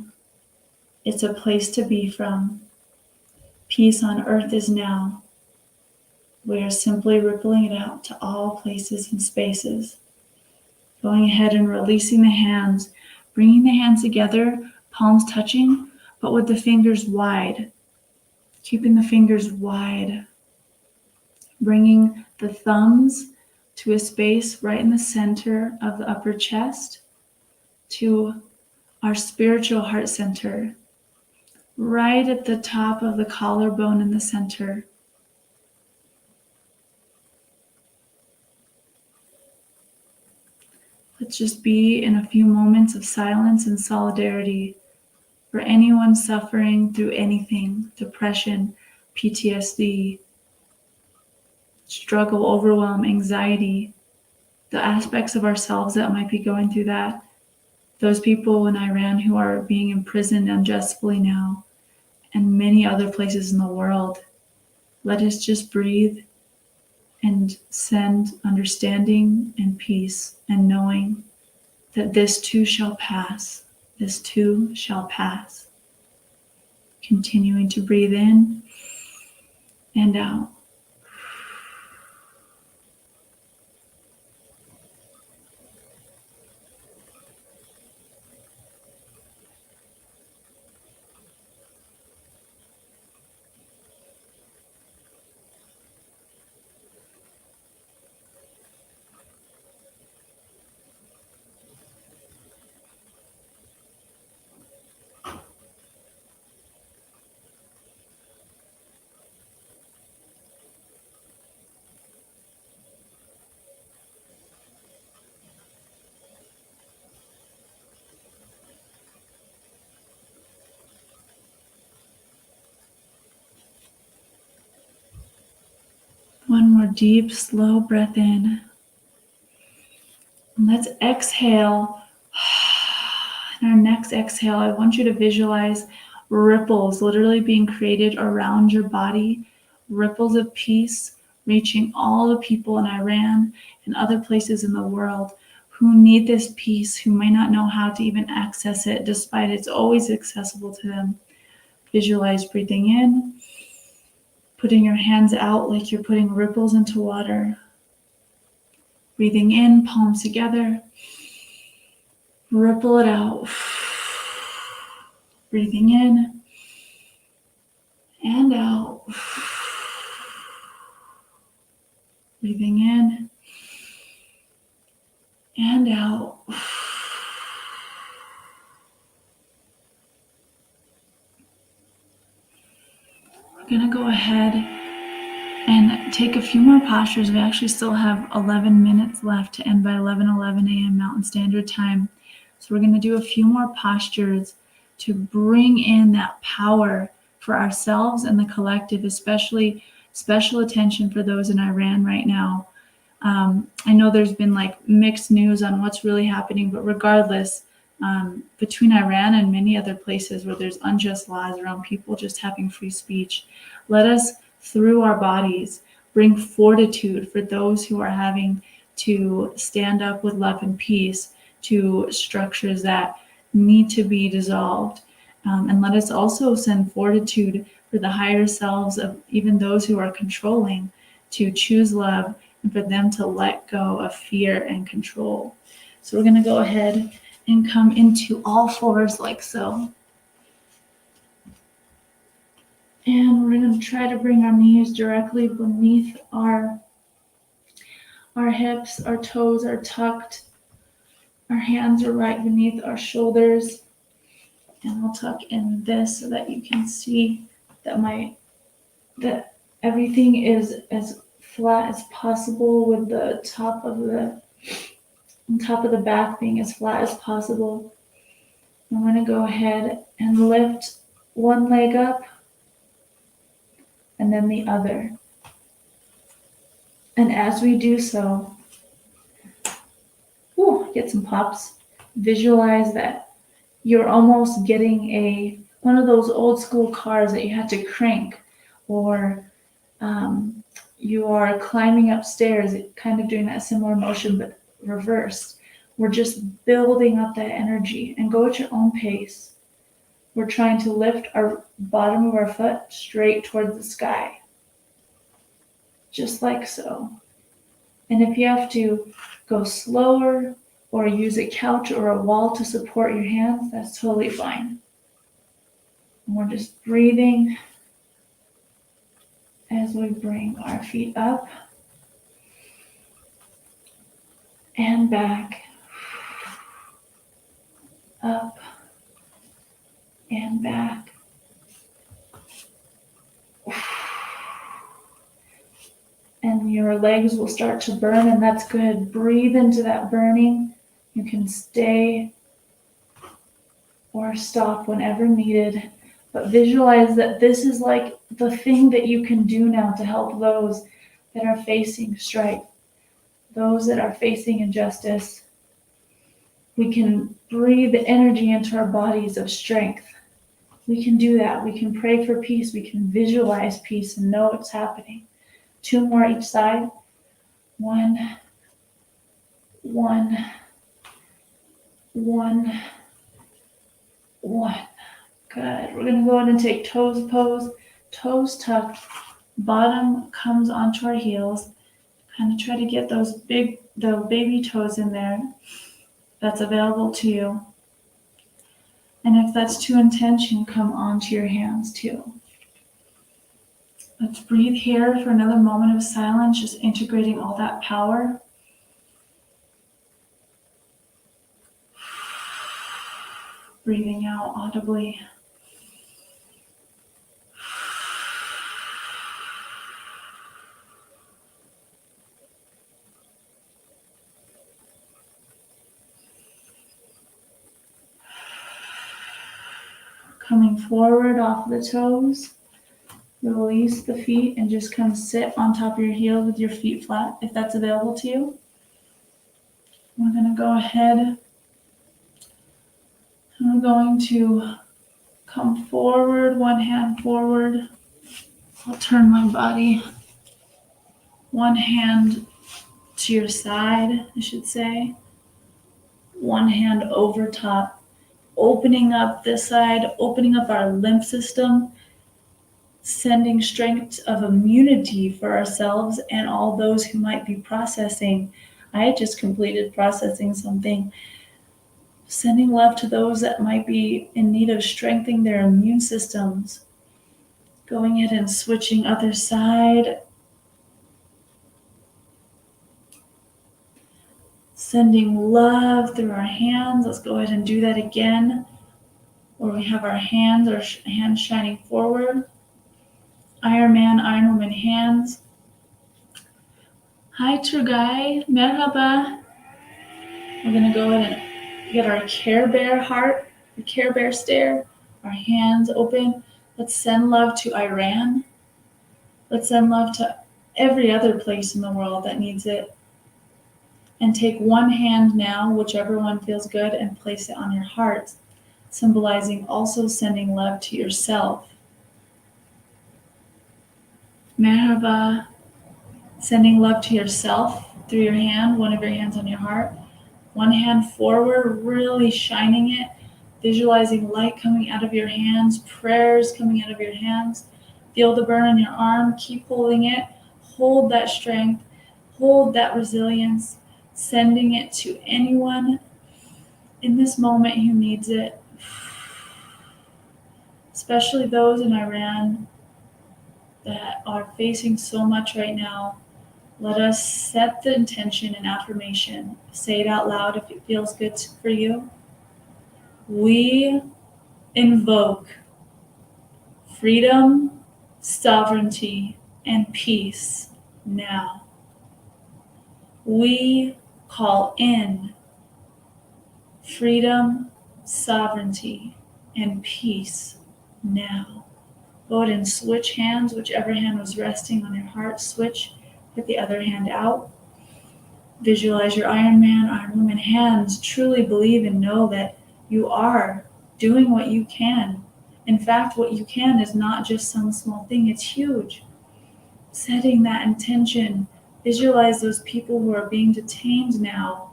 It's a place to be from. Peace on Earth is now. We are simply rippling it out to all places and spaces. Going ahead and releasing the hands, bringing the hands together, palms touching, but with the fingers wide. Keeping the fingers wide. Bringing the thumbs to a space right in the center of the upper chest, to our spiritual heart center, right at the top of the collarbone in the center. Let's just be in a few moments of silence and solidarity for anyone suffering through anything, depression, PTSD, struggle, overwhelm, anxiety, the aspects of ourselves that might be going through that. Those people in Iran who are being imprisoned unjustly now, and many other places in the world. Let us just breathe and send understanding and peace, and knowing that this too shall pass. This too shall pass. Continuing to breathe in and out. One more deep, slow breath in. And let's exhale. In our next exhale, I want you to visualize ripples literally being created around your body, ripples of peace reaching all the people in Iran and other places in the world who need this peace, who may not know how to even access it, despite it's always accessible to them. Visualize breathing in, putting your hands out like you're putting ripples into water. Breathing in, palms together. Ripple it out. Breathing in and out. Breathing in and out. We're going to go ahead and take a few more postures. We actually still have 11 minutes left to end by 11:11 a.m. Mountain Standard Time. So we're going to do a few more postures to bring in that power for ourselves and the collective, especially special attention for those in Iran right now. I know there's been like mixed news on what's really happening, but regardless, between Iran and many other places where there's unjust laws around people just having free speech, let us, through our bodies, bring fortitude for those who are having to stand up with love and peace to structures that need to be dissolved. And let us also send fortitude for the higher selves of even those who are controlling to choose love and for them to let go of fear and control. So we're going to go ahead and come into all fours like so. And we're going to try to bring our knees directly beneath our hips. Our toes are tucked. Our hands are right beneath our shoulders. And we'll tuck in this so that you can see that everything is as flat as possible with the top of the on top of the back being as flat as possible. I'm going to go ahead and lift one leg up and then the other. And as we do so, get some pops. Visualize that you're almost getting one of those old school cars that you had to crank, or you are climbing upstairs, kind of doing that similar motion but reversed. We're just building up that energy, and go at your own pace. We're trying to lift our bottom of our foot straight towards the sky, just like so. And if you have to go slower or use a couch or a wall to support your hands, that's totally fine. And we're just breathing as we bring our feet up and back, up and back. And your legs will start to burn, and that's good. Breathe into that burning. You can stay or stop whenever needed, but visualize that this is like the thing that you can do now to help those that are facing strife, those that are facing injustice. We can breathe the energy into our bodies of strength. We can do that. We can pray for peace. We can visualize peace and know it's happening. 2 more each side. 1, 1, 1, 1. Good. We're going to go ahead and take toes pose. Toes tucked. Bottom comes onto our heels. Kind of try to get the baby toes in there. That's available to you. And if that's too intense, you can come onto your hands too. Let's breathe here for another moment of silence, just integrating all that power. Breathing out audibly. Coming forward off the toes. Release the feet and just come sit on top of your heels with your feet flat, if that's available to you. We're going to go ahead and we're going to come forward, one hand forward. I'll turn my body. One hand to your side, I should say. One hand over top. Opening up this side, opening up our lymph system, sending strength of immunity for ourselves and all those who might be processing. I had just completed processing something. Sending love to those that might be in need of strengthening their immune systems. Going ahead and switching other side. Sending love through our hands. Let's go ahead and do that again. Where we have our hands shining forward. Iron Man, Iron Woman hands. Hi Turgai, merhaba. We're going to go ahead and get our Care Bear heart, the Care Bear stare, our hands open. Let's send love to Iran. Let's send love to every other place in the world that needs it. And take one hand now, whichever one feels good, and place it on your heart, symbolizing also sending love to yourself. Merhaba, sending love to yourself through your hand, one of your hands on your heart. One hand forward, really shining it, visualizing light coming out of your hands, prayers coming out of your hands. Feel the burn in your arm, keep holding it, hold that strength, hold that resilience, sending it to anyone in this moment who needs it, especially those in Iran that are facing so much right now. Let us set the intention and affirmation. Say it out loud if it feels good for you. We invoke freedom, sovereignty, and peace now. We call in freedom, sovereignty, and peace now. Go ahead and switch hands, whichever hand was resting on your heart, switch, put the other hand out. Visualize your Iron Man, Iron Woman hands. Truly believe and know that you are doing what you can. In fact, what you can is not just some small thing, it's huge. Setting that intention, visualize those people who are being detained now.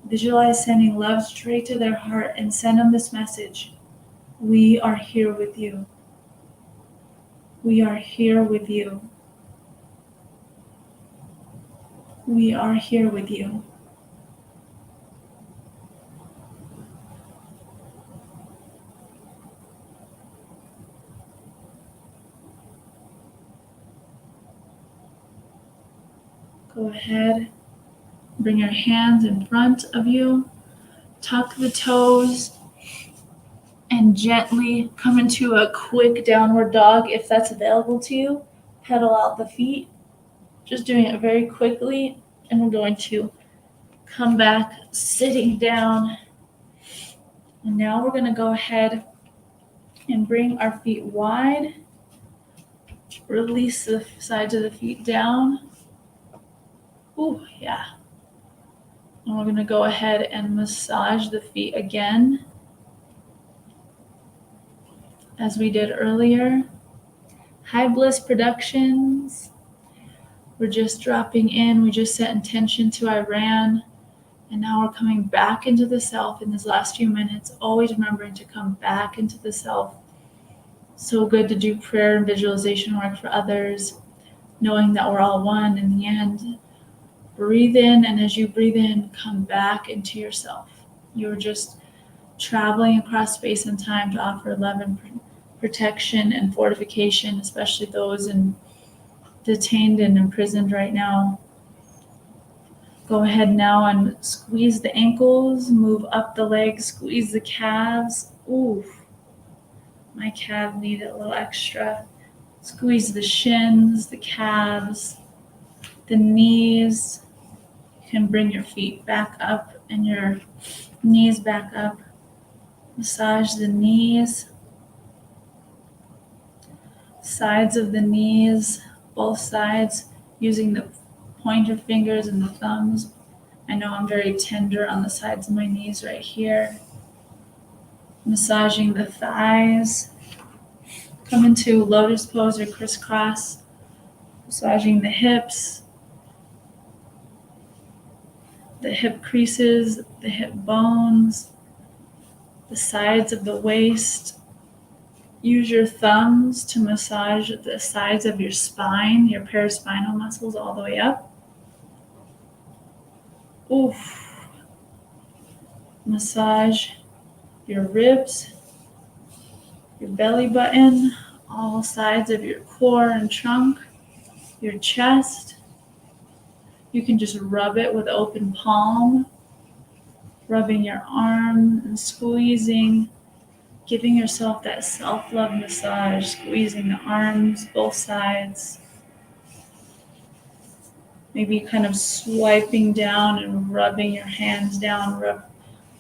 Visualize sending love straight to their heart and send them this message. We are here with you. We are here with you. We are here with you. Go ahead, bring your hands in front of you, tuck the toes, and gently come into a quick downward dog if that's available to you. Pedal out the feet, just doing it very quickly, and we're going to come back sitting down. And now we're going to go ahead and bring our feet wide. Release the sides of the feet down. Ooh, yeah. And we're going to go ahead and massage the feet again, as we did earlier. High Bliss Productions. We're just dropping in. We just set intention to Iran. And now we're coming back into the self in these last few minutes, always remembering to come back into the self. So good to do prayer and visualization work for others, knowing that we're all one in the end. Breathe in, and as you breathe in, come back into yourself. You're just traveling across space and time to offer love and protection and fortification, especially those detained and imprisoned right now. Go ahead now and squeeze the ankles, move up the legs, squeeze the calves. Ooh, my calf needed a little extra. Squeeze the shins, the calves, the knees. You can bring your feet back up and your knees back up. Massage the knees, sides of the knees, both sides, using the pointer fingers and the thumbs. I know I'm very tender on the sides of my knees right here. Massaging the thighs. Come into lotus pose or crisscross. Massaging the hips, the hip creases, the hip bones, the sides of the waist. Use your thumbs to massage the sides of your spine, your paraspinal muscles all the way up. Oof. Massage your ribs, your belly button, all sides of your core and trunk, your chest. You can just rub it with open palm, rubbing your arm and squeezing, giving yourself that self-love massage, squeezing the arms, both sides. Maybe kind of swiping down and rubbing your hands down, rub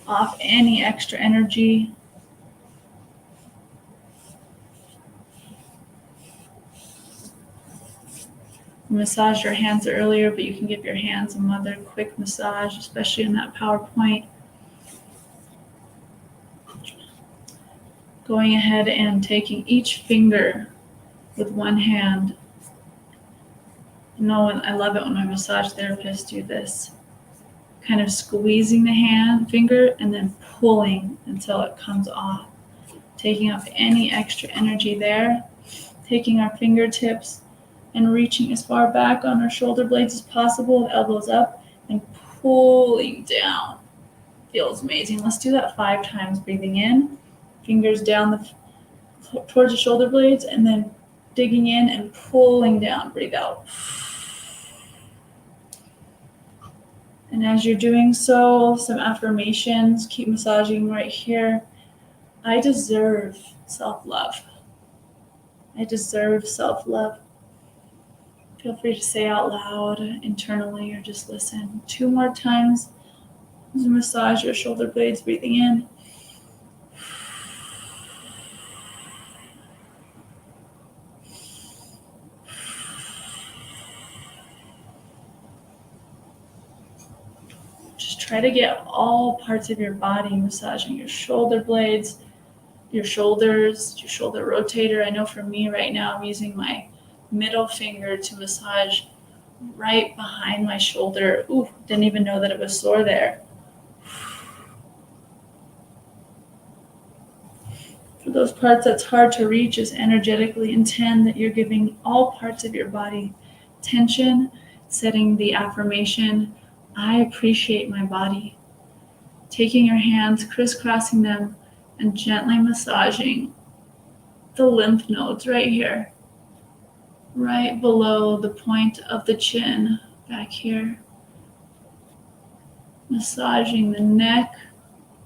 off any extra energy. Massage your hands earlier, but you can give your hands another quick massage, especially in that PowerPoint. Going ahead and taking each finger with one hand. I love it when my massage therapists do this. Kind of squeezing the finger and then pulling until it comes off. Taking off any extra energy there. Taking our fingertips and reaching as far back on our shoulder blades as possible, elbows up, and pulling down. Feels amazing. Let's do that 5 times. Breathing in, fingers down towards the shoulder blades, and then digging in and pulling down. Breathe out. And as you're doing so, some affirmations. Keep massaging right here. I deserve self-love. I deserve self-love. Feel free to say out loud internally or just listen. 2 more times. As you massage your shoulder blades, breathing in. Just try to get all parts of your body massaging your shoulder blades, your shoulders, your shoulder rotator. I know for me right now, I'm using my middle finger to massage right behind my shoulder. Ooh, didn't even know that it was sore there. For those parts that's hard to reach, just energetically intend that you're giving all parts of your body tension, setting the affirmation, I appreciate my body. Taking your hands, crisscrossing them, and gently massaging the lymph nodes right here, right below the point of the chin, back here. Massaging the neck,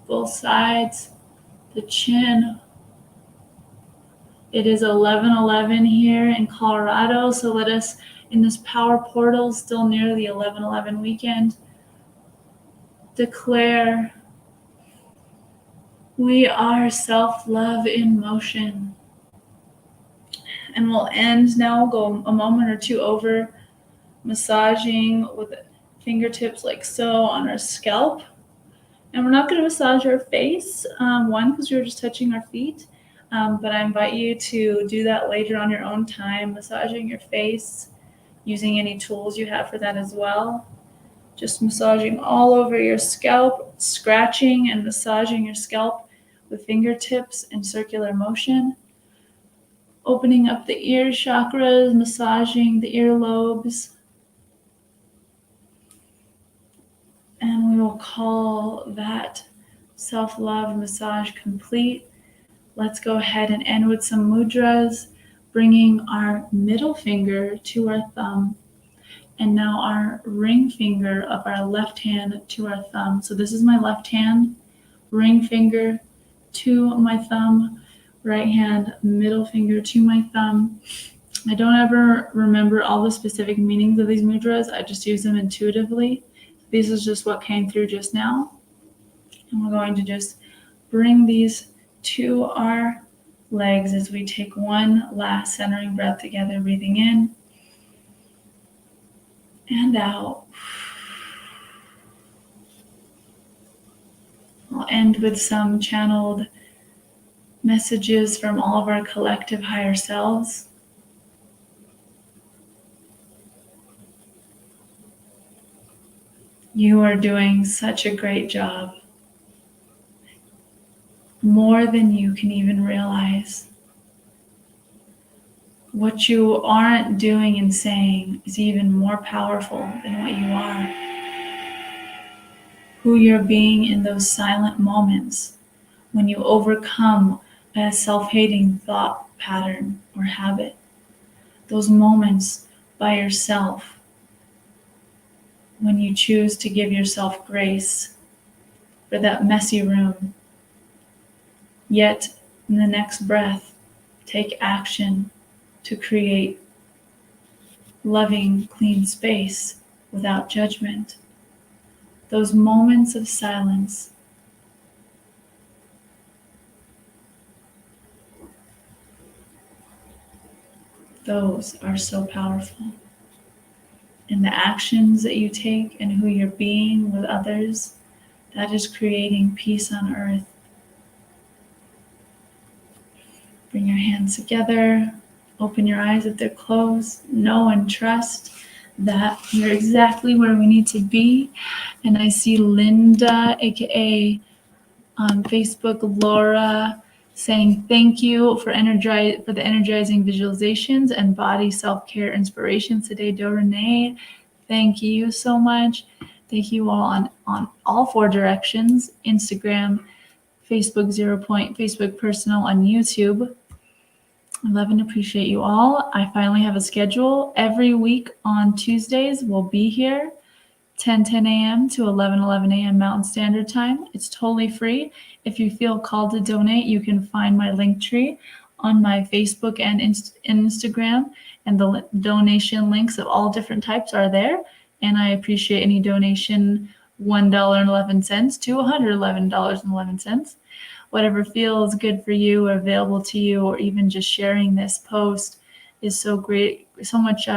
both sides, the chin. It is 11:11 here in Colorado, so let us, in this power portal, still near the 11:11 weekend, declare we are self-love in motion. And we'll end now, go a moment or two over, massaging with fingertips like so on our scalp. And we're not going to massage our face, one, because we were just touching our feet. But I invite you to do that later on your own time, massaging your face, using any tools you have for that as well. Just massaging all over your scalp, scratching and massaging your scalp with fingertips in circular motion. Opening up the ear chakras, massaging the earlobes. And we will call that self-love massage complete. Let's go ahead and end with some mudras, bringing our middle finger to our thumb, and now our ring finger of our left hand to our thumb. So this is my left hand, ring finger to my thumb, right hand, middle finger to my thumb. I don't ever remember all the specific meanings of these mudras. I just use them intuitively. This is just what came through just now. And we're going to just bring these to our legs as we take one last centering breath together, breathing in and out. I'll end with some channeled messages from all of our collective higher selves. You are doing such a great job. More than you can even realize. What you aren't doing and saying is even more powerful than what you are. Who you're being in those silent moments when you overcome a self-hating thought pattern or habit. Those moments by yourself when you choose to give yourself grace for that messy room. Yet, in the next breath, take action to create loving, clean space without judgment. Those moments of silence, those are so powerful. And the actions that you take and who you're being with others, that is creating peace on earth. Bring your hands together, open your eyes if they're closed, know and trust that you're exactly where we need to be. And I see Linda, aka on Facebook, Laura, saying thank you for the energizing visualizations and body self-care inspirations today. Do Renee, thank you so much. Thank you all on all 4 directions: Instagram, Facebook 0 Point, Facebook Personal, on YouTube. I love and appreciate you all. I finally have a schedule. Every week on Tuesdays, we'll be here 10 a.m. to 11 a.m. Mountain Standard Time. It's totally free. If you feel called to donate, you can find my link tree on my Facebook and Instagram. and the donation links of all different types are there. And I appreciate any donation, $1.11 to $111.11. Whatever feels good for you or available to you, or even just sharing this post is so great, so much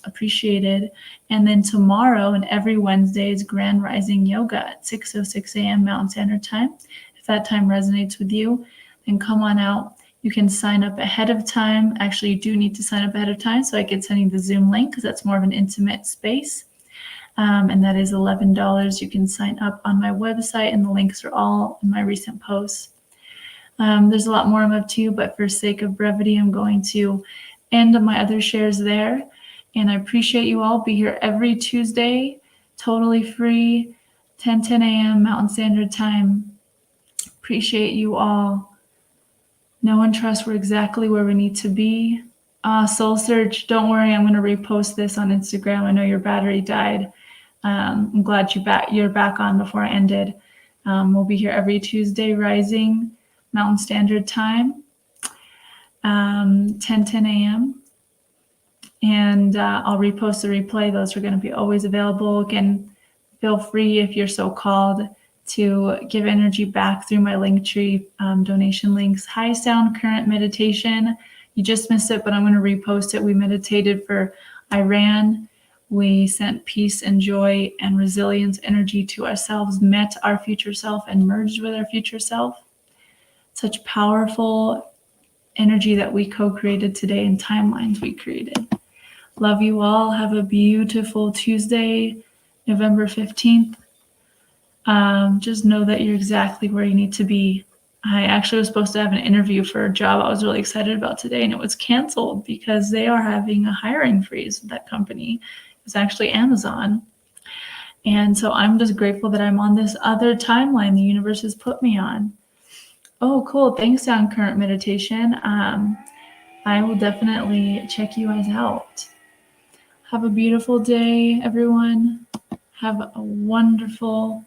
appreciated. And then tomorrow and every Wednesday is Grand Rising Yoga at 6:06 a.m. Mountain Standard Time. If that time resonates with you, then come on out. You can sign up ahead of time. Actually, you do need to sign up ahead of time, so I can send you the Zoom link because that's more of an intimate space. And that is $11. You can sign up on my website, and the links are all in my recent posts. There's a lot more I'm up to, but for sake of brevity, I'm going to end my other shares there. And I appreciate you all. Be here every Tuesday, totally free, 10 a.m. Mountain Standard Time. Appreciate you all. Know and trust we're exactly where we need to be. Soul Search, don't worry, I'm going to repost this on Instagram. I know your battery died. I'm glad you're back on before I ended. We'll be here every Tuesday, rising Mountain Standard Time, 10 a.m. And I'll repost the replay. Those are going to be always available. Again, feel free, if you're so called, to give energy back through my Linktree donation links. High Sound Current Meditation. You just missed it, but I'm going to repost it. We meditated for Iran. We sent peace and joy and resilience energy to ourselves, met our future self, and merged with our future self. Such powerful energy that we co-created today and timelines we created. Love you all. Have a beautiful Tuesday, November 15th. Just know that you're exactly where you need to be. I actually was supposed to have an interview for a job I was really excited about today, and it was canceled because they are having a hiring freeze with that company. It's actually Amazon. And so I'm just grateful that I'm on this other timeline the universe has put me on. Oh, cool. Thanks, Sound Current Meditation. I will definitely check you guys out. Have a beautiful day, everyone. Have a wonderful